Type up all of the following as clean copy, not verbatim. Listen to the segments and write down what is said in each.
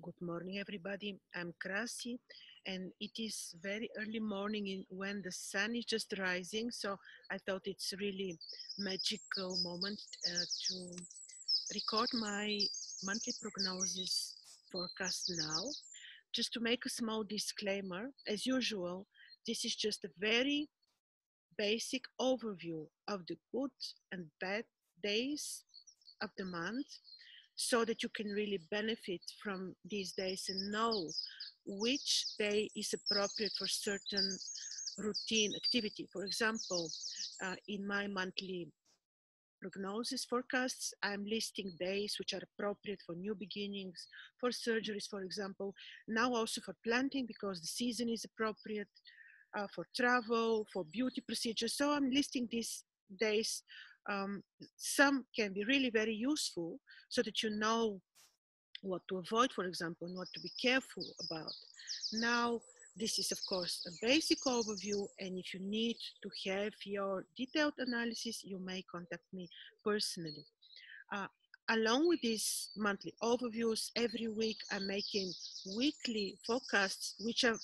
Good morning, everybody. I'm Krasi, and it is very early morning when the sun is just rising. So I thought it's really magical moment to record my monthly prognosis forecast now. Just to make a small disclaimer, as usual, this is just a very basic overview of the good and bad days of the month so that you can really benefit from these days and know which day is appropriate for certain routine activity. For example, in my monthly prognosis forecasts, I'm listing days which are appropriate for new beginnings, for surgeries, for example, now also for planting because the season is appropriate, for travel, for beauty procedures. So I'm listing these days. Some can be really very useful so that you know what to avoid, for example, and what to be careful about. Now, this is, of course, a basic overview, and if you need to have your detailed analysis, you may contact me personally. Uh, Along with these monthly overviews, every week I'm making weekly forecasts, which are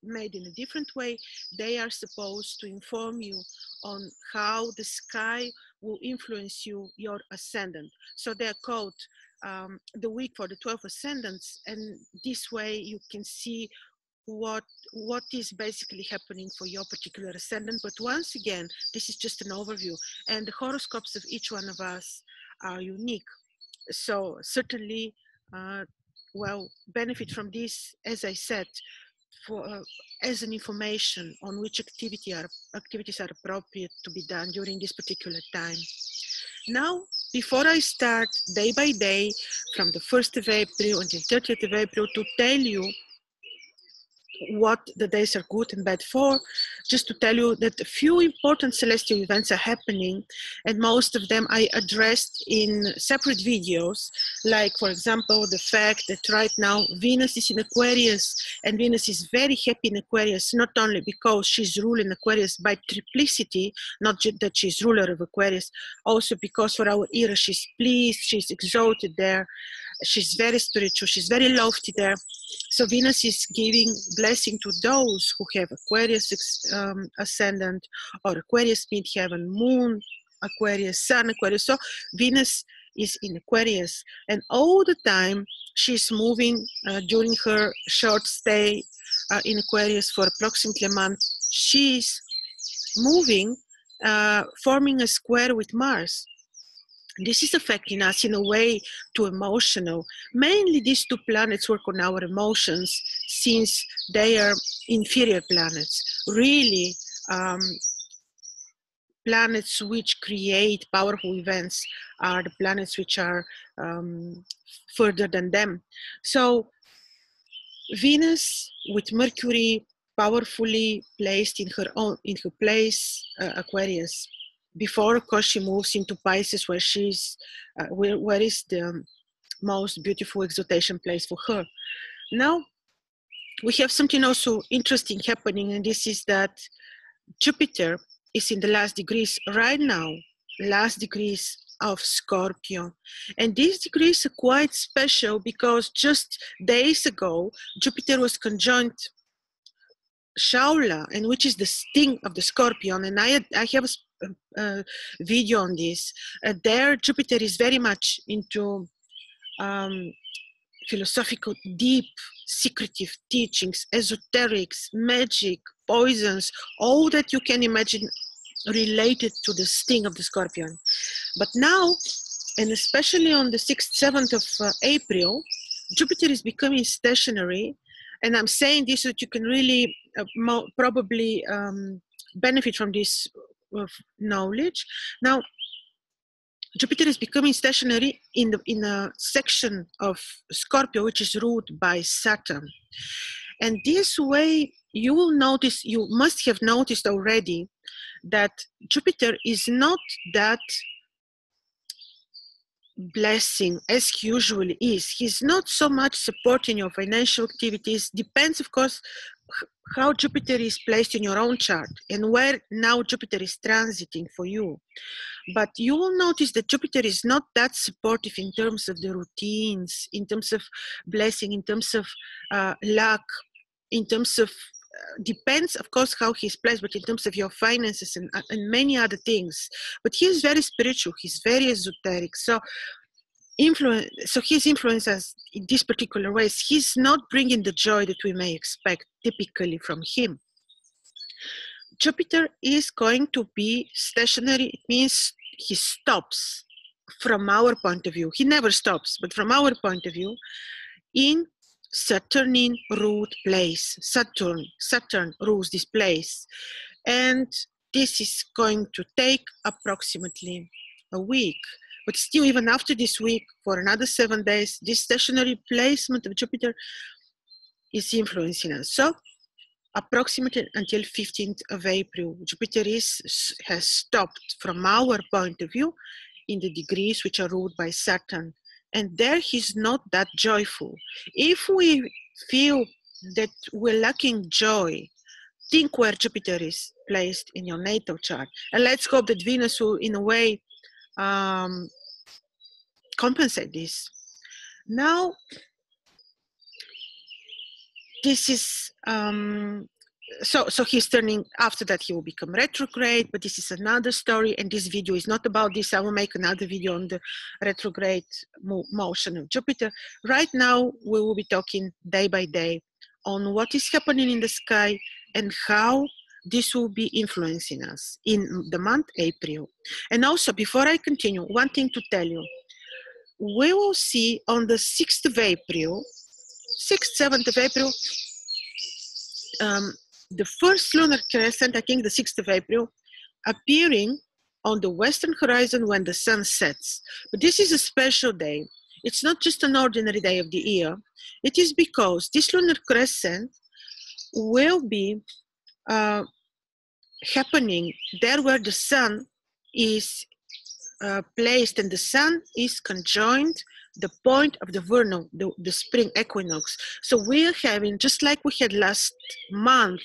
made in a different way. They are supposed to inform you on how the sky will influence you, your ascendant. So they're called the week for the 12 ascendants, and this way you can see what what is basically happening for your particular ascendant. But once again, this is just an overview, and the horoscopes of each one of us are unique. So certainly, uh, well, benefit from this, as I said, for as an information on which activities are appropriate to be done during this particular time. Now, before I start day by day, from the 1st of April until 30th of April, to tell you what the days are good and bad for, just to tell you that a few important celestial events are happening, and most of them I addressed in separate videos, like, for example, the fact that right now Venus is in Aquarius, and Venus is very happy in Aquarius, not only because she's ruling Aquarius by triplicity, not just that she's ruler of Aquarius, also because for our era she's pleased, she's exalted there, she's very spiritual, she's very lofty there. So Venus is giving blessing to those who have Aquarius ascendant or Aquarius midheaven, Moon Aquarius, Sun Aquarius. So Venus is in Aquarius, and all the time she's moving during her short stay in Aquarius for approximately a month. She's moving, forming a square with Mars. This is affecting us in a way too emotional. Mainly these two planets work on our emotions since they are inferior planets. Really, planets which create powerful events are the planets which are further than them. So Venus with Mercury powerfully placed in her place, Aquarius. Before, of course, she moves into Pisces, where where is the most beautiful exaltation place for her. Now we have something also interesting happening, and this is that Jupiter is in the last degrees right now, last degrees of Scorpio. And these degrees are quite special because just days ago, Jupiter was conjunct Shaula, and which is the sting of the Scorpion. And I have a video on this. There, Jupiter is very much into philosophical, deep, secretive teachings, esoterics, magic, poisons, all that you can imagine related to the sting of the Scorpion. But now, and especially on the 6th, 7th of April, Jupiter is becoming stationary. And I'm saying this so that you can really probably benefit from this knowledge. Now, Jupiter is becoming stationary in a section of Scorpio, which is ruled by Saturn. And this way, you must have noticed already that Jupiter is not that blessing as he usually is. He's not so much supporting your financial activities. Depends, of course, how Jupiter is placed in your own chart and where now Jupiter is transiting for you. But you will notice that Jupiter is not that supportive in terms of the routines, in terms of blessing, in terms of luck, in terms of, depends of course how he's placed, but in terms of your finances and many other things. But he is very spiritual, he's very esoteric. So his influence us in these particular ways, he's not bringing the joy that we may expect typically from him. Jupiter is going to be stationary. It means he stops from our point of view. He never stops, but from our point of view, in Saturnine ruled place. Saturn rules this place. And this is going to take approximately a week. But still, even after this week, for another 7 days, this stationary placement of Jupiter is influencing us. So approximately until 15th of April, Jupiter has stopped from our point of view in the degrees which are ruled by Saturn. And there he's not that joyful. If we feel that we're lacking joy, think where Jupiter is placed in your natal chart. And let's hope that Venus will, in a way, compensate this. Now, this is, so he's turning, after that he will become retrograde, but this is another story, and this video is not about this. I will make another video on the retrograde motion of Jupiter. Right now, we will be talking day by day on what is happening in the sky and how this will be influencing us in the month April. And also, before I continue, one thing to tell you. We will see on the 6th of April, 6th, 7th of April, the first lunar crescent, I think the 6th of April, appearing on the western horizon when the sun sets. But this is a special day. It's not just an ordinary day of the year. It is because this lunar crescent will be happening there where the sun is placed, and the sun is conjoined the point of the vernal, the spring equinox. So we're having, just like we had last month,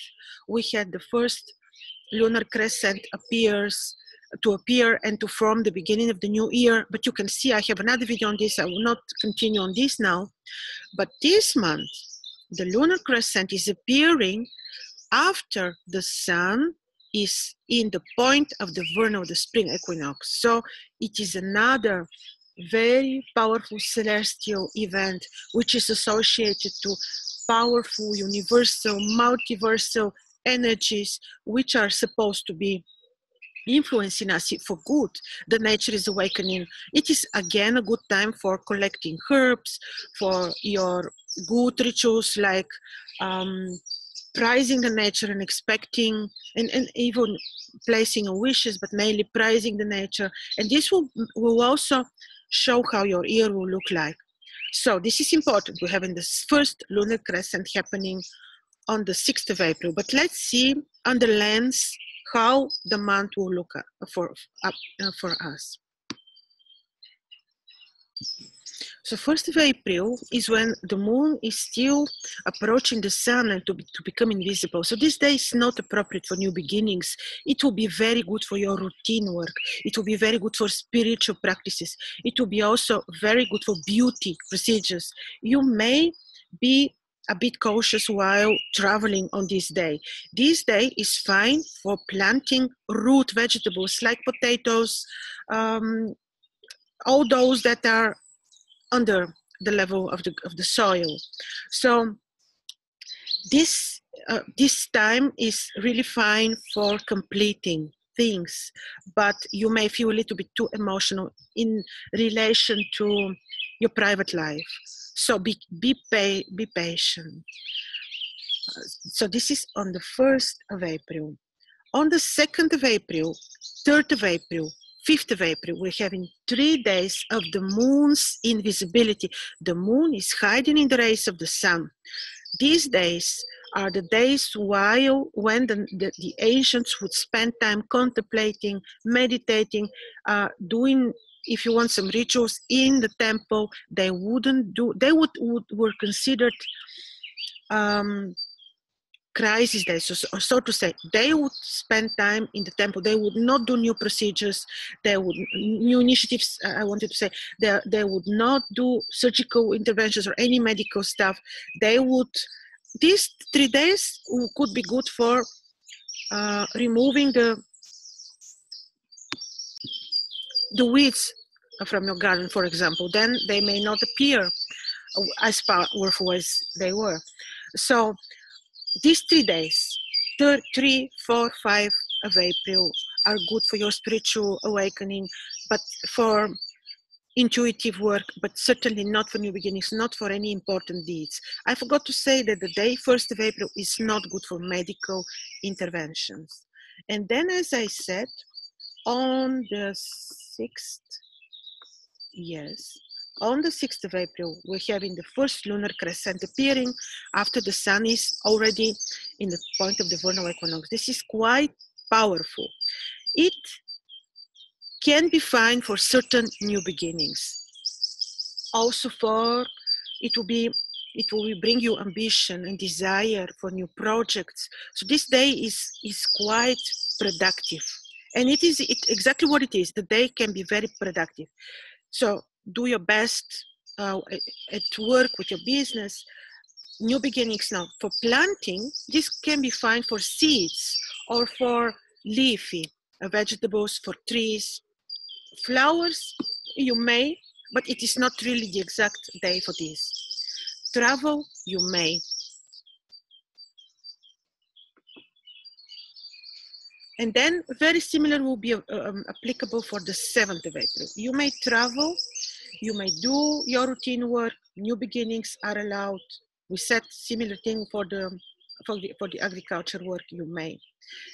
we had the first lunar crescent appear and to form the beginning of the new year. But you can see I have another video on this. I will not continue on this now. But this month, the lunar crescent is appearing after the sun is in the point of the vernal, the spring equinox. So it is another very powerful celestial event which is associated to powerful, universal, multiversal energies which are supposed to be influencing us for good. The nature is awakening. It is again a good time for collecting herbs, for your good rituals like prizing the nature and expecting and even placing wishes, but mainly prizing the nature. And this will also show how your year will look like. So this is important. We're having this first lunar crescent happening on the 6th of April. But let's see on the lens how the month will look for us. So 1st of April is when the moon is still approaching the sun and to become invisible. So this day is not appropriate for new beginnings. It will be very good for your routine work. It will be very good for spiritual practices. It will be also very good for beauty procedures. You may be a bit cautious while traveling on this day. This day is fine for planting root vegetables like potatoes, all those that are under the level of the soil. So this time is really fine for completing things, but you may feel a little bit too emotional in relation to your private life. So be patient. So this is on the 1st of April. On the 2nd of April, 3rd of April, 5th of April, we're having 3 days of the moon's invisibility. The moon is hiding in the rays of the sun. These days are the days when the ancients would spend time contemplating, meditating, doing, if you want, some rituals in the temple. They were considered crisis days, so to say. They would spend time in the temple. They would not do new procedures. They would new initiatives. I wanted to say they would not do surgical interventions or any medical stuff. They would. These 3 days could be good for removing the weeds from your garden, for example. Then they may not appear as powerful as they were. So these 3 days, 3, 4, 5 of April, are good for your spiritual awakening, but for intuitive work, but certainly not for new beginnings, not for any important deeds. I forgot to say that the day 1st of April is not good for medical interventions. And then, as I said, on the 6th, yes, on the 6th of April, we're having the first lunar crescent appearing after the sun is already in the point of the vernal equinox. This is quite powerful. It can be fine for certain new beginnings. Also it will bring you ambition and desire for new projects. So this day is quite productive. And it is exactly what it is. The day can be very productive. So do your best at work with your business. New beginnings now. For planting, this can be fine for seeds or for leafy vegetables, for trees. Flowers, you may, but it is not really the exact day for this. Travel, you may. And then very similar will be applicable for the 7th of April. You may travel, you may do your routine work, new beginnings are allowed. We said similar thing for the agriculture work, you may.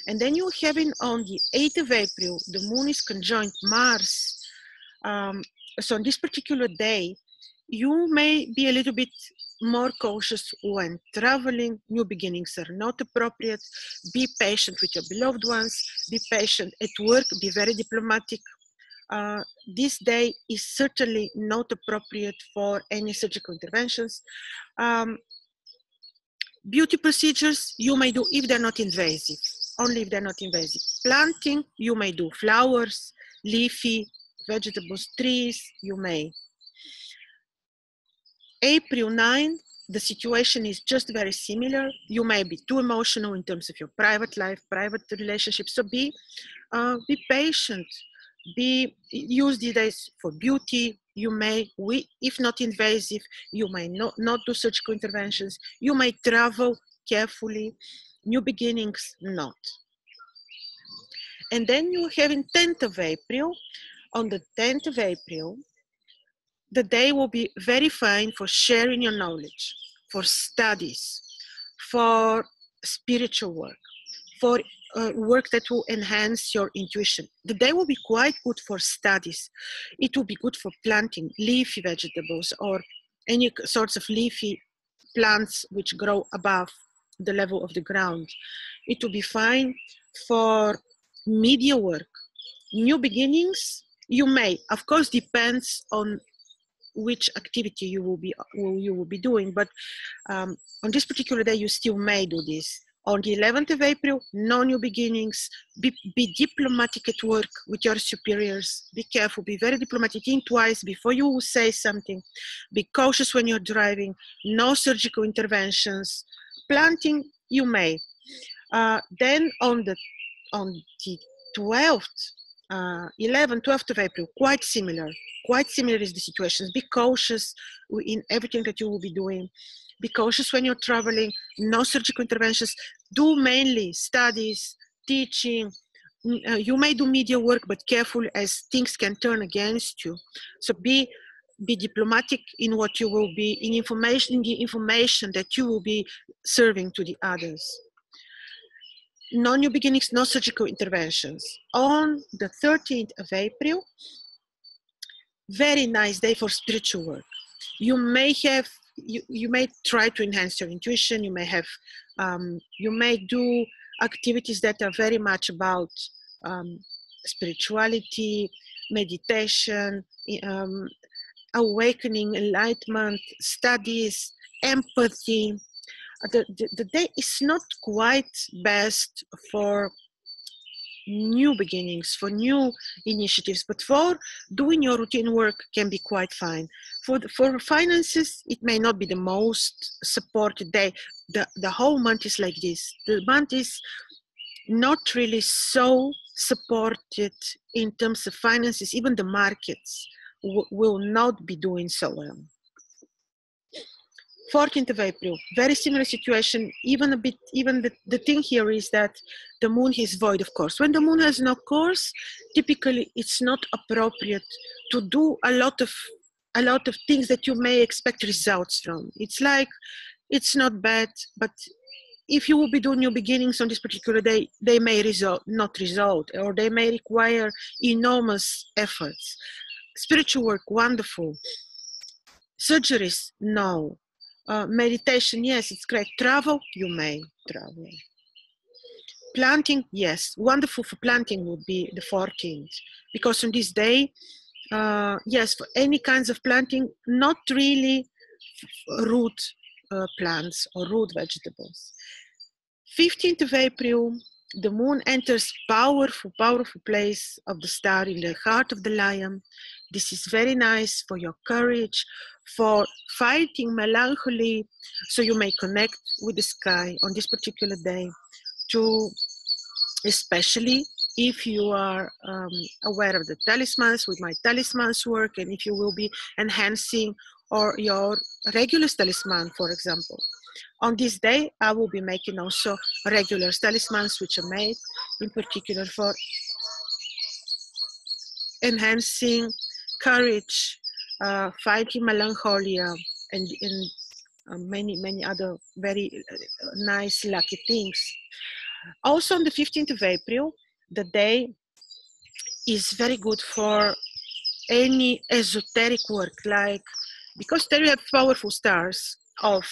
And then you're having on the 8th of April, the moon is conjoined Mars. So on this particular day, you may be a little bit more cautious when traveling. New beginnings are not appropriate. Be patient with your beloved ones. Be patient at work. Be very diplomatic. This day is certainly not appropriate for any surgical interventions. Beauty procedures you may do if they're not invasive, only if they're not invasive. Planting, you may do flowers, leafy, vegetables, trees, you may. April 9, the situation is just very similar. You may be too emotional in terms of your private life, private relationships, so be patient. Use these days for beauty. You may, if not invasive, you may not do surgical interventions. You may travel carefully. New beginnings, not. And then you're having 10th of April. On the 10th of April, the day will be very fine for sharing your knowledge, for studies, for spiritual work, for work that will enhance your intuition. The day will be quite good for studies. It will be good for planting leafy vegetables or any sorts of leafy plants which grow above the level of the ground. It will be fine for media work. New beginnings, you may, of course, depends on which activity you will be doing, but on this particular day you still may do this. On the 11th of April, no new beginnings. Be diplomatic at work with your superiors. Be careful, be very diplomatic. Think twice before you say something. Be cautious when you're driving. No surgical interventions. Planting, you may. Then on the 12th, 11th, 12th of April, quite similar. Quite similar is the situation. Be cautious in everything that you will be doing. Be cautious when you're traveling. No surgical interventions. Do mainly studies, teaching. You may do media work, but careful as things can turn against you. So be diplomatic in what you will be, in the information that you will be serving to the others. No new beginnings, no surgical interventions. On the 13th of April, very nice day for spiritual work. You may have, you may try to enhance your intuition. You may have, you may do activities that are very much about spirituality, meditation, awakening, enlightenment, studies, empathy. the day is not quite best for new beginnings, for new initiatives, but for doing your routine work can be quite fine. For finances, it may not be the most supported day. The whole month is like this. The month is not really so supported in terms of finances. Even the markets will not be doing so well. 14th of April, very similar situation. Even the thing here is that the moon is void of course. When the moon has no course, typically it's not appropriate to do a lot of things that you may expect results from. It's like, it's not bad, but if you will be doing new beginnings on this particular day, they may not result, or they may require enormous efforts. Spiritual work, wonderful. Surgeries, no. Meditation, yes, it's great. Travel, you may travel. Planting, yes, wonderful for planting would be the 14th, because on this day, yes, for any kinds of planting, not really root plants or root vegetables. 15th of April, the moon enters powerful place of the star in the heart of the lion. This is very nice for your courage, for fighting melancholy, so you may connect with the sky on this particular day, to especially if you are aware of the talismans, with my talismans work, and if you will be enhancing or your regular talisman, for example. On this day, I will be making also regular talismans, which are made in particular for enhancing courage, fighting melancholia, and many other very nice, lucky things. Also on the 15th of April, the day is very good for any esoteric work, like, because there you have powerful stars of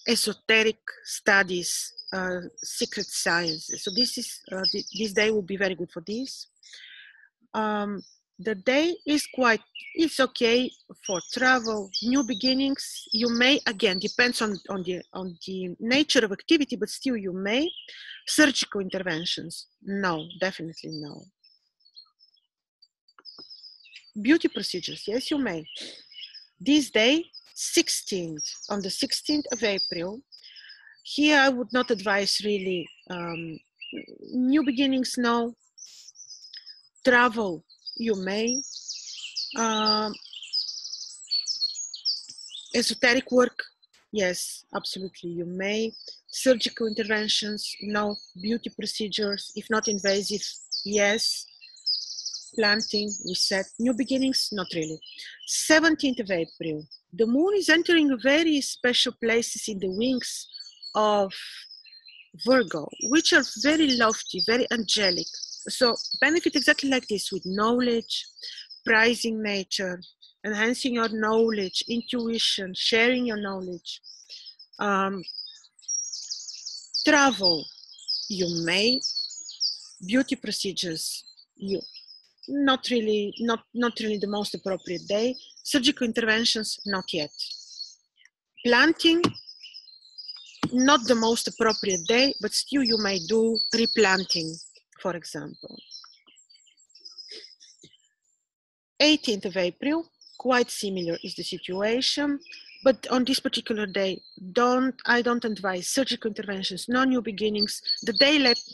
esoteric studies, secret sciences. So this day will be very good for this. The day is it's okay for travel, new beginnings. You may, again, depends on the nature of activity, but still you may. Surgical interventions, no, definitely no. Beauty procedures, yes, you may. This day, 16th, on the 16th of April, here I would not advise really new beginnings, no. Travel, you may. Esoteric work, yes, absolutely, you may. Surgical interventions, no. Beauty procedures, if not invasive, yes. Planting, we said. New beginnings, not really. 17th of April, the moon is entering very special places in the wings of Virgo, which are very lofty, very angelic. So benefit exactly like this, with knowledge, prizing nature, enhancing your knowledge, intuition, sharing your knowledge. Travel, you may. Beauty procedures, you not really the most appropriate day. Surgical interventions, not yet. Planting, not the most appropriate day, but still you may do replanting, for example. 18th of April, quite similar is the situation, but on this particular day, I don't advise surgical interventions, no new beginnings. Let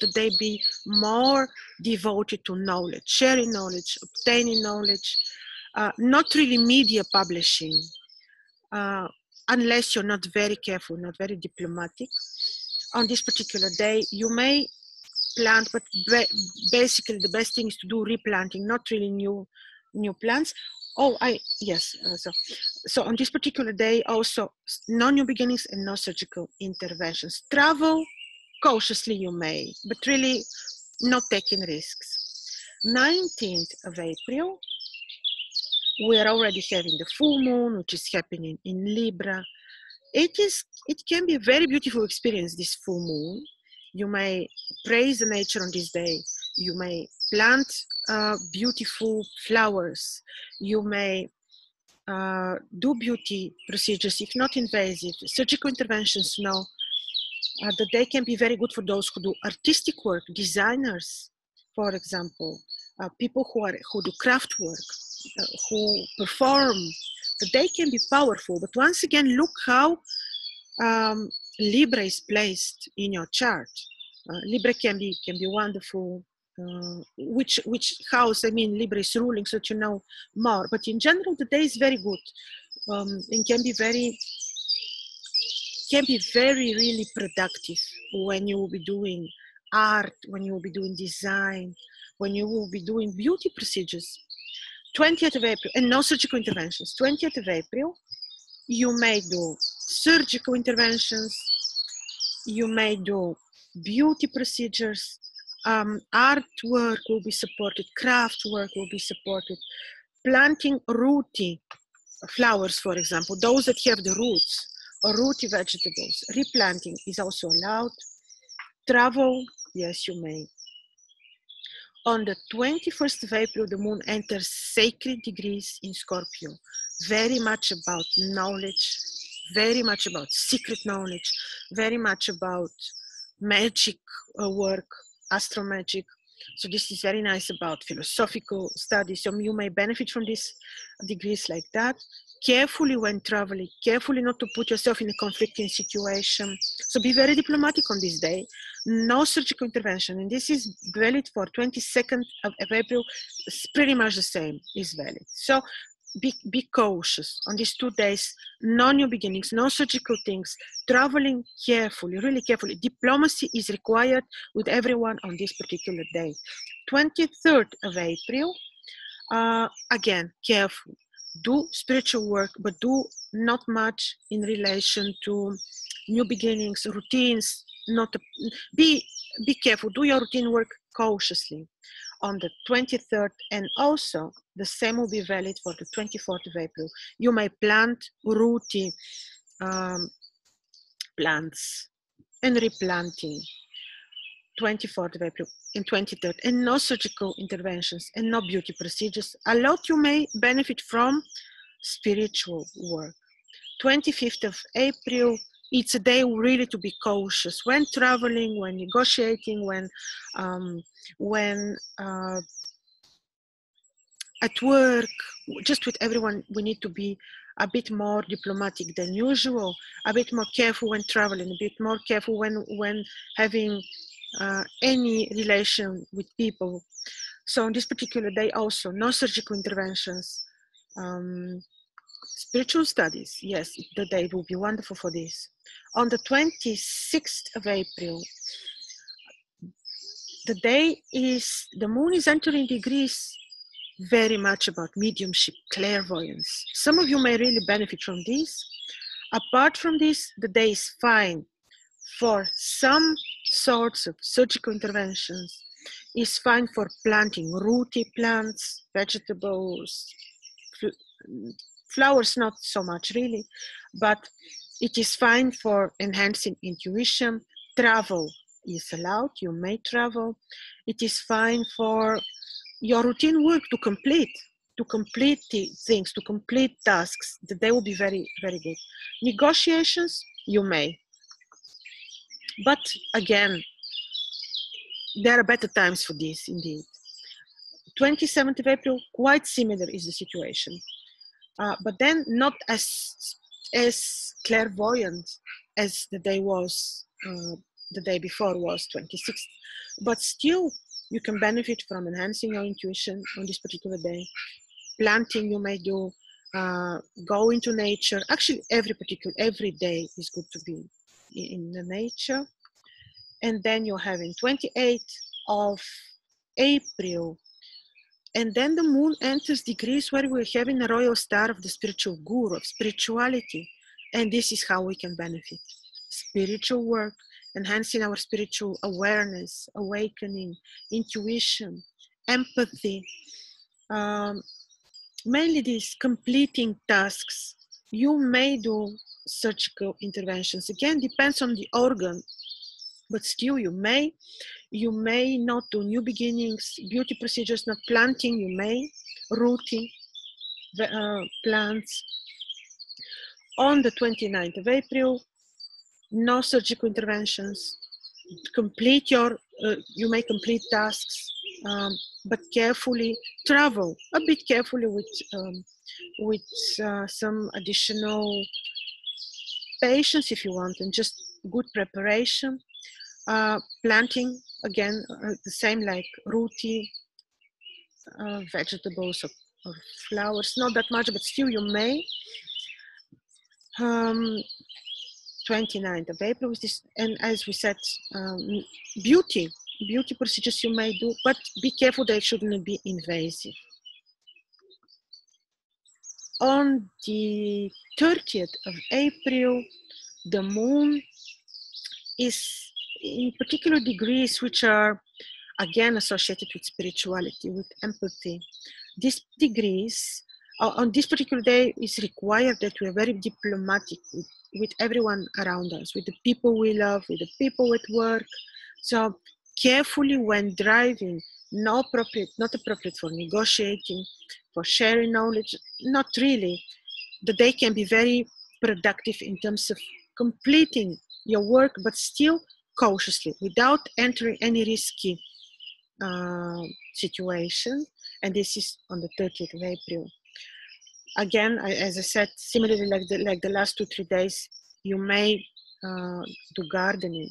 the day be more devoted to knowledge, sharing knowledge, obtaining knowledge, not really media publishing, unless you're not very careful, not very diplomatic. On this particular day, you may plant, but basically the best thing is to do replanting, not really new plants. So on this particular day, also no new beginnings and no surgical interventions. Travel, cautiously you may, but really not taking risks. 19th of April, we are already having the full moon, which is happening in Libra. It can be a very beautiful experience, this full moon. You may praise the nature on this day. You may plant beautiful flowers. You may do beauty procedures, if not invasive. Surgical interventions, no. The day can be very good for those who do artistic work, designers, for example, people who do craft work, who perform. The day can be powerful, but once again, look how Libra is placed in your chart. Libra can be wonderful. Which house? I mean, Libra is ruling, so that you know more. But in general, the day is very good, and can be very really productive when you will be doing art, when you will be doing design, when you will be doing beauty procedures. 20th of April, and no surgical interventions. 20th of April, you may do surgical interventions, you may do beauty procedures, artwork will be supported, craft work will be supported, planting rooty flowers, for example, those that have the roots, or rooty vegetables, replanting is also allowed. Travel, yes, you may. On the 21st of April, the moon enters sacred degrees in Scorpio, very much about knowledge, very much about secret knowledge, very much about magic work, astro magic. So this is very nice about philosophical studies. So you may benefit from these degrees like that. Carefully when traveling, carefully not to put yourself in a conflicting situation. So be very diplomatic on this day. No surgical intervention. And this is valid for 22nd of April. It's pretty much the same is valid. So be cautious on these 2 days. No new beginnings, no surgical things. Traveling carefully, really carefully. Diplomacy is required with everyone on this particular day. 23rd of April, again, careful. Do spiritual work, but do not much in relation to new beginnings, routines. Not be careful. Do your routine work cautiously on the 23rd, and also the same will be valid for the 24th of April. You may plant rooty plants and replanting 24th of April and 23rd, and no surgical interventions and no beauty procedures. A lot you may benefit from spiritual work. 25th of April, it's a day really to be cautious when traveling, when negotiating, when at work, just with everyone. We need to be a bit more diplomatic than usual, a bit more careful when traveling, a bit more careful when having any relation with people. So on this particular day also, no surgical interventions. Spiritual studies, yes, the day will be wonderful for this. On the 26th of April, the moon is entering degrees very much about mediumship, clairvoyance. Some of you may really benefit from this. Apart from this, the day is fine for some sorts of surgical interventions. It's fine for planting rooty plants, vegetables, flowers not so much really, but it is fine for enhancing intuition. Travel is allowed, you may travel. It is fine for your routine work to complete things, to complete tasks. The day will be very, very good. Negotiations, you may. But again, there are better times for this indeed. 27th of April, quite similar is the situation. But then not as clairvoyant as the day was, the day before was 26th. But still, you can benefit from enhancing your intuition on this particular day. Planting you may do, go into nature. Actually, every day is good to be in the nature. And then you're having 28th of April. And then the moon enters degrees where we're having a royal star of the spiritual guru, of spirituality. And this is how we can benefit. Spiritual work, enhancing our spiritual awareness, awakening, intuition, empathy. Mainly these completing tasks. You may do surgical interventions. Again, depends on the organ, but still you may not do new beginnings, beauty procedures, not planting, you may, rooting. plants. On the 29th of April, no surgical interventions. Complete you may complete tasks, but carefully travel a bit carefully with some additional patience if you want, and just good preparation. Planting again, the same like rooty vegetables or flowers, not that much, but still you may. 29th of April is this, and as we said, beauty procedures you may do, but be careful they shouldn't be invasive. On the 30th of April, the moon is in particular degrees which are again associated with spirituality, with empathy. These degrees on this particular day is required that we are very diplomatic with everyone around us, with the people we love, with the people at work. So carefully when driving, not appropriate for negotiating, for sharing knowledge, not really. The day can be very productive in terms of completing your work, but still cautiously, without entering any risky situation. And this is on the 30th of April. Again, as I said, similarly like the last 2-3 days, you may do gardening.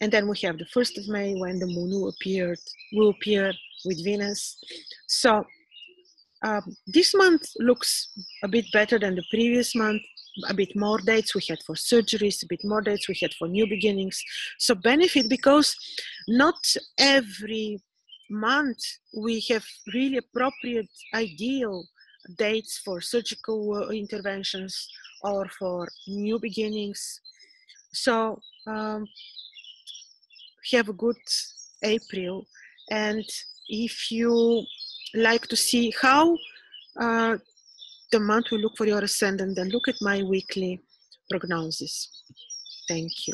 And then we have the 1st of May when the moon will appear with Venus. So this month looks a bit better than the previous month. A bit more dates we had for surgeries, a bit more dates we had for new beginnings. So benefit, because not every month we have really appropriate, ideal dates for surgical interventions or for new beginnings. So have a good April. And if you like to see how the month will look for your ascendant, then look at my weekly prognosis. Thank you.